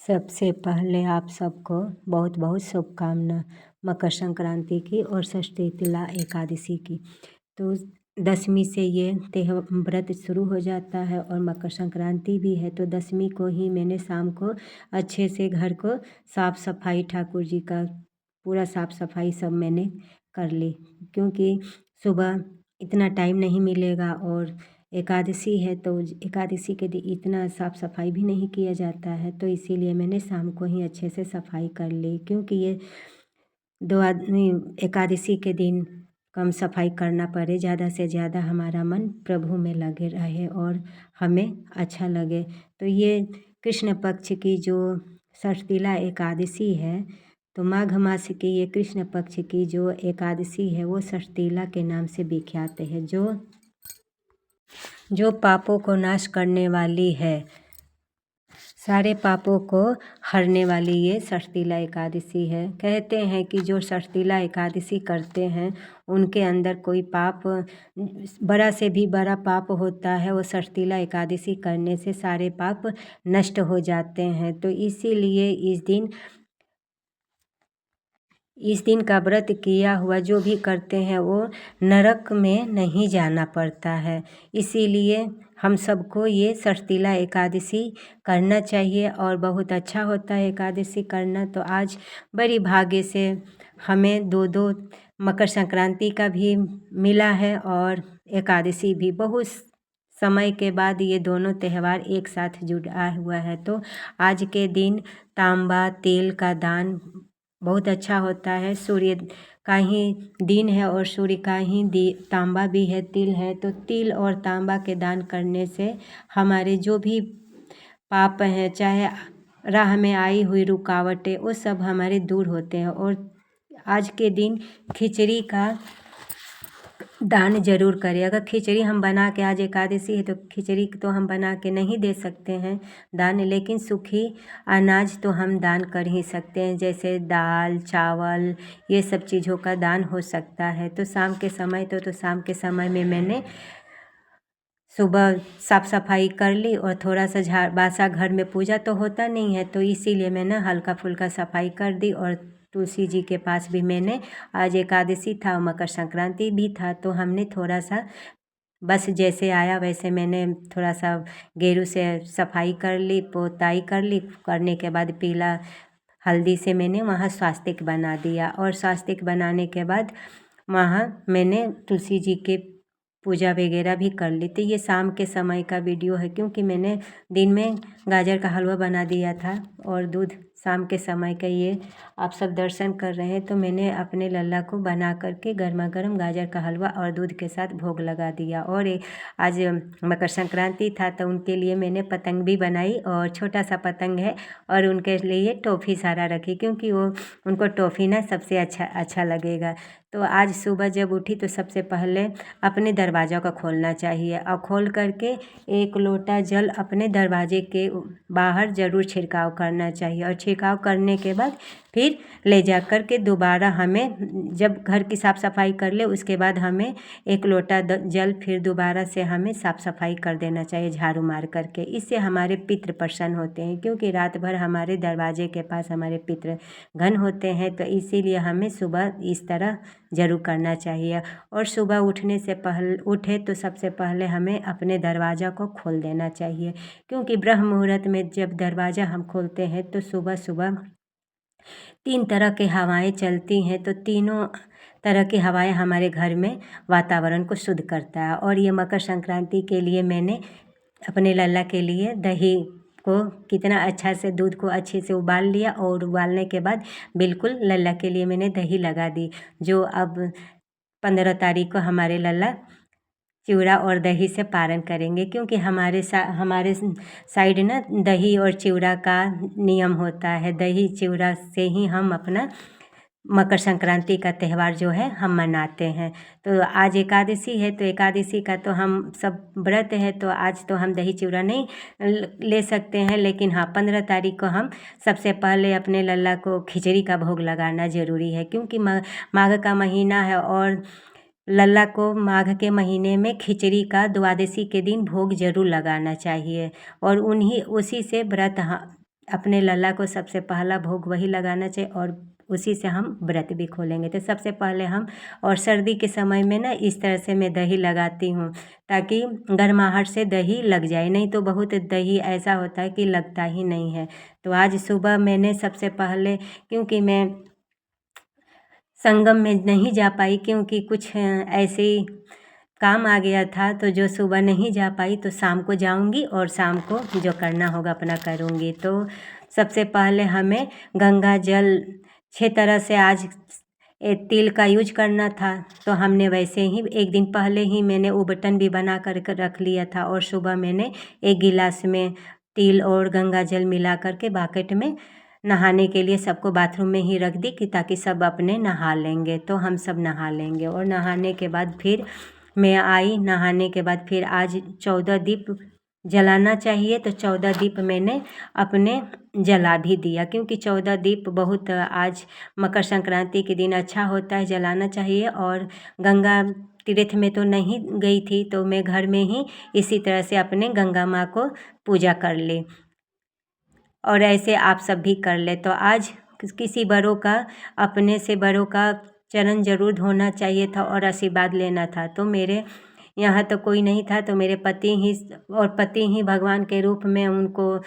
सबसे पहले आप सबको बहुत बहुत शुभकामना मकर संक्रांति की और षष्ठी एकादशी की। तो दशमी से ये व्रत शुरू हो जाता है और मकर संक्रांति भी है। तो दशमी को ही मैंने शाम को अच्छे से घर को साफ़ सफाई, ठाकुर जी का पूरा साफ़ सफाई सब मैंने कर ली, क्योंकि सुबह इतना टाइम नहीं मिलेगा और एकादशी है तो एकादशी के दिन इतना साफ़ सफाई भी नहीं किया जाता है। तो इसीलिए मैंने शाम को ही अच्छे से सफाई कर ली, क्योंकि ये दो आदमी एकादशी के दिन कम सफाई करना पड़े, ज़्यादा से ज़्यादा हमारा मन प्रभु में लगे रहे और हमें अच्छा लगे। तो ये कृष्ण पक्ष की जो षष्ठीला एकादशी है, तो माघ मास की ये कृष्ण पक्ष की जो एकादशी है वो षष्ठीला के नाम से विख्यात है, जो पापों को नाश करने वाली है, सारे पापों को हरने वाली ये षष्ठीला एकादशी है। कहते हैं कि जो षष्ठीला एकादशी करते हैं उनके अंदर कोई पाप, बड़ा से भी बड़ा पाप होता है, वो षष्ठीला एकादशी करने से सारे पाप नष्ट हो जाते हैं। तो इसीलिए इस दिन का व्रत किया हुआ जो भी करते हैं वो नरक में नहीं जाना पड़ता है। इसीलिए हम सबको ये षष्ठीला एकादशी करना चाहिए और बहुत अच्छा होता है एकादशी करना। तो आज बड़ी भाग्य से हमें दो मकर संक्रांति का भी मिला है और एकादशी भी। बहुत समय के बाद ये दोनों त्यौहार एक साथ जुड़ा हुआ है। तो आज के दिन तांबा तेल का दान बहुत अच्छा होता है। सूर्य का ही दिन है और सूर्य का ही तांबा भी है, तिल है। तो तिल और तांबा के दान करने से हमारे जो भी पाप हैं, चाहे राह में आई हुई रुकावटें, वो सब हमारे दूर होते हैं। और आज के दिन खिचड़ी का दान जरूर करें। अगर खिचड़ी हम बना के, आज एकादशी है तो खिचड़ी तो हम बना के नहीं दे सकते हैं दान, लेकिन सूखी अनाज तो हम दान कर ही सकते हैं, जैसे दाल चावल ये सब चीज़ों का दान हो सकता है। तो शाम के समय तो शाम के समय में मैंने सुबह साफ़ सफाई कर ली और थोड़ा सा झाड़ बासा, घर में पूजा तो होता नहीं है तो इसीलिए मैंने हल्का फुल्का सफाई कर दी। और तुलसी जी के पास भी मैंने, आज एकादशी था और मकर संक्रांति भी था, तो हमने थोड़ा सा बस जैसे आया वैसे मैंने थोड़ा सा गेरू से सफाई कर ली, पोताई कर ली। करने के बाद पीला हल्दी से मैंने वहाँ स्वास्तिक बना दिया और स्वास्तिक बनाने के बाद वहाँ मैंने तुलसी जी के पूजा वगैरह भी कर ली थी। ये शाम के समय का वीडियो है, क्योंकि मैंने दिन में गाजर का हलवा बना दिया था और दूध शाम के समय का ये आप सब दर्शन कर रहे हैं। तो मैंने अपने लल्ला को बना करके गर्मा गर्म गाजर का हलवा और दूध के साथ भोग लगा दिया। और आज मकर संक्रांति था तो उनके लिए मैंने पतंग भी बनाई और छोटा सा पतंग है और उनके लिए टॉफ़ी सारा रखी, क्योंकि उनको टॉफ़ी ना सबसे अच्छा लगेगा। तो आज सुबह जब उठी तो सबसे पहले अपने दरवाज़ा को खोलना चाहिए और खोल करके 1 लोटा जल अपने दरवाजे के बाहर ज़रूर छिड़काव करना चाहिए। और छिड़काव करने के बाद फिर ले जा कर के दोबारा हमें, जब घर की साफ़ सफाई कर ले उसके बाद हमें 1 लोटा जल फिर दोबारा से हमें साफ़ सफाई कर देना चाहिए झाड़ू मार करके। इससे हमारे पितृ प्रसन्न होते हैं, क्योंकि रात भर हमारे दरवाजे के पास हमारे पितृ घन होते हैं। तो इसीलिए हमें सुबह इस तरह ज़रूर करना चाहिए। और सुबह उठने से पहले उठे तो सबसे पहले हमें अपने दरवाज़ा को खोल देना चाहिए, क्योंकि ब्रह्म मुहूर्त में जब दरवाज़ा हम खोलते हैं तो सुबह सुबह 3 तरह की हवाएं चलती हैं। तो तीनों तरह की हवाएं हमारे घर में वातावरण को शुद्ध करता है। और ये मकर संक्रांति के लिए मैंने अपने लल्ला के लिए दही को कितना अच्छा से, दूध को अच्छे से उबाल लिया और उबालने के बाद बिल्कुल लल्ला के लिए मैंने दही लगा दी। जो अब 15 तारीख को हमारे लल्ला चिवड़ा और दही से पारण करेंगे, क्योंकि हमारे साइड ना दही और चिवड़ा का नियम होता है। दही चिवड़ा से ही हम अपना मकर संक्रांति का त्यौहार जो है हम मनाते हैं। तो आज एकादशी है तो एकादशी का तो हम सब व्रत है, तो आज तो हम दही चिवड़ा नहीं ले सकते हैं, लेकिन हाँ 15 तारीख को हम सबसे पहले अपने लल्ला को खिचड़ी का भोग लगाना ज़रूरी है, क्योंकि माघ का महीना है और लल्ला को माघ के महीने में खिचड़ी का द्वादशी के दिन भोग जरूर लगाना चाहिए। और उसी से व्रत अपने लल्ला को सबसे पहला भोग वही लगाना चाहिए और उसी से हम व्रत भी खोलेंगे। तो सबसे पहले हम, और सर्दी के समय में ना इस तरह से मैं दही लगाती हूँ ताकि गर्माहट से दही लग जाए, नहीं तो बहुत दही ऐसा होता है कि लगता ही नहीं है। तो आज सुबह मैंने सबसे पहले, क्योंकि मैं संगम में नहीं जा पाई क्योंकि कुछ ऐसे ही काम आ गया था, तो जो सुबह नहीं जा पाई तो शाम को जाऊंगी और शाम को जो करना होगा अपना करूंगी। तो सबसे पहले हमें गंगा जल 6 तरह से आज तिल का यूज करना था, तो हमने वैसे ही एक दिन पहले ही मैंने उबटन भी बना कर रख लिया था और सुबह मैंने एक गिलास में तिल और गंगा जल मिला करके बाकेट में नहाने के लिए सबको बाथरूम में ही रख दी कि ताकि सब अपने नहा लेंगे। तो हम सब नहा लेंगे और नहाने के बाद फिर मैं आई। नहाने के बाद फिर आज 14 दीप जलाना चाहिए, तो 14 दीप मैंने अपने जला भी दिया क्योंकि 14 दीप बहुत आज मकर संक्रांति के दिन अच्छा होता है, जलाना चाहिए। और गंगा तीर्थ में तो नहीं गई थी, तो मैं घर में ही इसी तरह से अपने गंगा माँ को पूजा कर ली और ऐसे आप सब भी कर ले। तो आज किसी बड़ों का, अपने से बड़ों का चरण जरूर धोना चाहिए था और आशीर्वाद लेना था। तो मेरे यहाँ तो कोई नहीं था, तो मेरे पति ही, और पति ही भगवान के रूप में उनको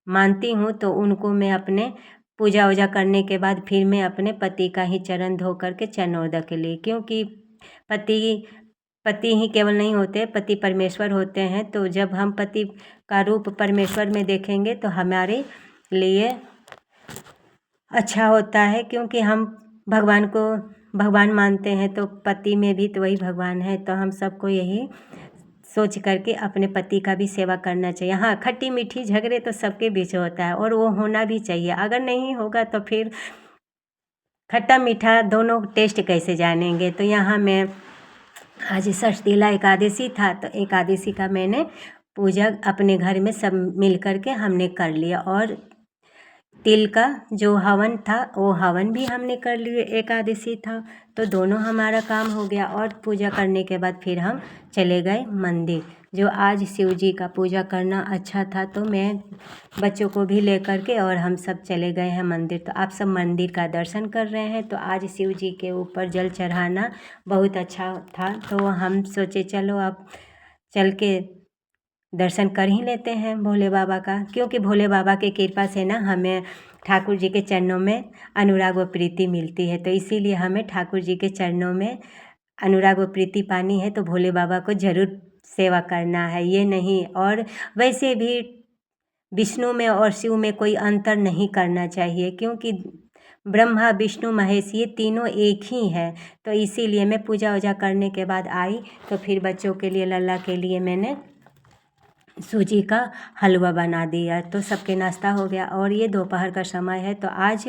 मानती हूँ, तो उनको मैं अपने पूजा वूजा करने के बाद फिर मैं अपने पति का ही चरण धो करके चरणोदय के लिए, क्योंकि पति ही केवल नहीं होते, पति परमेश्वर होते हैं। तो जब हम पति का रूप परमेश्वर में देखेंगे तो हमारे लिए अच्छा होता है, क्योंकि हम भगवान को भगवान मानते हैं, तो पति में भी तो वही भगवान है। तो हम सबको यही सोच करके अपने पति का भी सेवा करना चाहिए। हाँ, खट्टी मीठी झगड़े तो सबके बीच होता है और वो होना भी चाहिए। अगर नहीं होगा तो फिर खट्टा मीठा दोनों टेस्ट कैसे जानेंगे। तो यहाँ मैं आज षष्ठीला एकादशी था, तो एकादशी का मैंने पूजा अपने घर में सब मिल कर के हमने कर लिया और तिल का जो हवन था वो हवन भी हमने कर लिए, एकादशी था तो दोनों हमारा काम हो गया। और पूजा करने के बाद फिर हम चले गए मंदिर। जो आज शिव जी का पूजा करना अच्छा था, तो मैं बच्चों को भी लेकर के और हम सब चले गए हैं मंदिर। तो आप सब मंदिर का दर्शन कर रहे हैं। तो आज शिव जी के ऊपर जल चढ़ाना बहुत अच्छा था, तो हम सोचे चलो अब चल के दर्शन कर ही लेते हैं भोले बाबा का, क्योंकि भोले बाबा के कृपा से ना हमें ठाकुर जी के चरणों में अनुराग व प्रीति मिलती है। तो इसीलिए हमें ठाकुर जी के चरणों में अनुराग व प्रीति पानी है, तो भोले बाबा को ज़रूर सेवा करना है, ये नहीं। और वैसे भी विष्णु में और शिव में कोई अंतर नहीं करना चाहिए, क्योंकि ब्रह्मा विष्णु महेश ये तीनों एक ही है। तो इसीलिए मैं पूजा वूजा करने के बाद आई, तो फिर बच्चों के लिए, लल्ला के लिए मैंने सूजी का हलवा बना दिया, तो सबके नाश्ता हो गया। और ये दोपहर का समय है, तो आज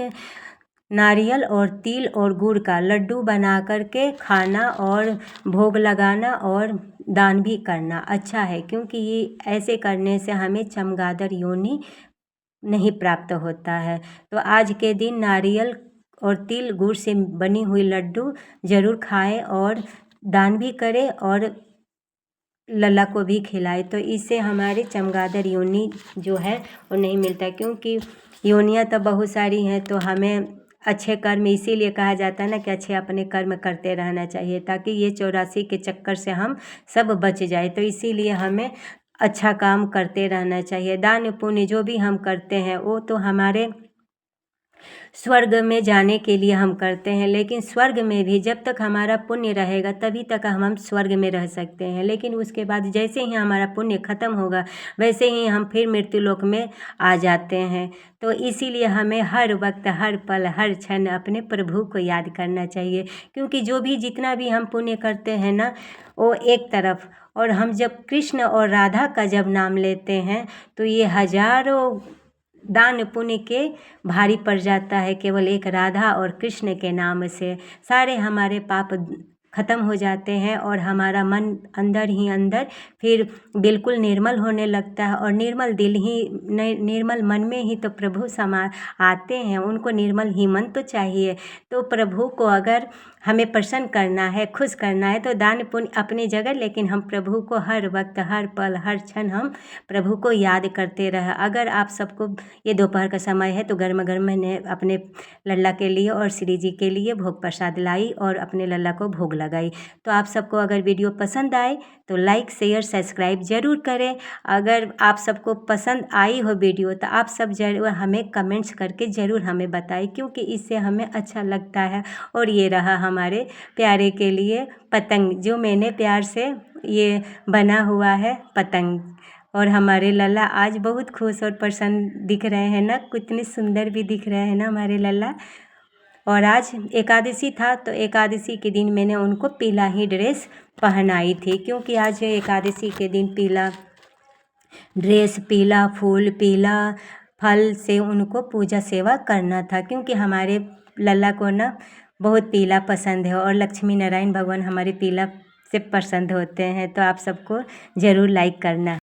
नारियल और तिल और गुड़ का लड्डू बना करके खाना और भोग लगाना और दान भी करना अच्छा है, क्योंकि ये ऐसे करने से हमें चमगादड़ योनि नहीं प्राप्त होता है। तो आज के दिन नारियल और तिल गुड़ से बनी हुई लड्डू ज़रूर खाएं और दान भी करें और लल्ला को भी खिलाए, तो इससे हमारे चमगादड़ योनि जो है वो नहीं मिलता, क्योंकि योनियाँ तो बहुत सारी हैं। तो हमें अच्छे कर्म, इसीलिए कहा जाता है ना कि अच्छे अपने कर्म करते रहना चाहिए, ताकि ये 84 के चक्कर से हम सब बच जाए। तो इसीलिए हमें अच्छा काम करते रहना चाहिए। दान पुण्य जो भी हम करते हैं वो तो हमारे स्वर्ग में जाने के लिए हम करते हैं, लेकिन स्वर्ग में भी जब तक हमारा पुण्य रहेगा तभी तक हम स्वर्ग में रह सकते हैं। लेकिन उसके बाद जैसे ही हमारा पुण्य खत्म होगा वैसे ही हम फिर मृत्युलोक में आ जाते हैं। तो इसीलिए हमें हर वक्त, हर पल, हर क्षण अपने प्रभु को याद करना चाहिए, क्योंकि जो भी जितना भी हम पुण्य करते हैं ना वो एक तरफ, और हम जब कृष्ण और राधा का जब नाम लेते हैं तो ये हजारों दान पुण्य के भारी पड़ जाता है। केवल एक राधा और कृष्ण के नाम से सारे हमारे पाप खत्म हो जाते हैं और हमारा मन अंदर ही अंदर फिर बिल्कुल निर्मल होने लगता है। और निर्मल दिल ही निर्मल मन में ही तो प्रभु समा आते हैं। उनको निर्मल ही मन तो चाहिए। तो प्रभु को अगर हमें प्रसन्न करना है, खुश करना है, तो दान पुण्य अपनी जगह, लेकिन हम प्रभु को हर वक्त, हर पल, हर क्षण हम प्रभु को याद करते रहे। अगर आप सबको ये दोपहर का समय है तो गर्मा गर्म मैंने अपने लल्ला के लिए और श्री जी के लिए भोग प्रसाद लाई और अपने लल्ला को भोग लगाई। तो आप सबको अगर वीडियो पसंद आए तो लाइक शेयर सब्सक्राइब ज़रूर करें। अगर आप सबको पसंद आई हो वीडियो तो आप सब ज़रूर हमें कमेंट्स करके ज़रूर हमें बताएं, क्योंकि इससे हमें अच्छा लगता है। और ये रहा हमारे प्यारे के लिए पतंग, जो मैंने प्यार से ये बना हुआ है पतंग। और हमारे लल्ला आज बहुत खुश और प्रसन्न दिख रहे हैं ना, कितने सुंदर भी दिख रहे हैं ना हमारे लल्ला। और आज एकादशी था तो एकादशी के दिन मैंने उनको पीला ही ड्रेस पहनाई थी, क्योंकि आज एकादशी के दिन पीला ड्रेस, पीला फूल, पीला फल से उनको पूजा सेवा करना था। क्योंकि हमारे लल्ला को ना बहुत पीला पसंद है और लक्ष्मी नारायण भगवान हमारे पीला से पसंद होते हैं। तो आप सबको ज़रूर लाइक करना।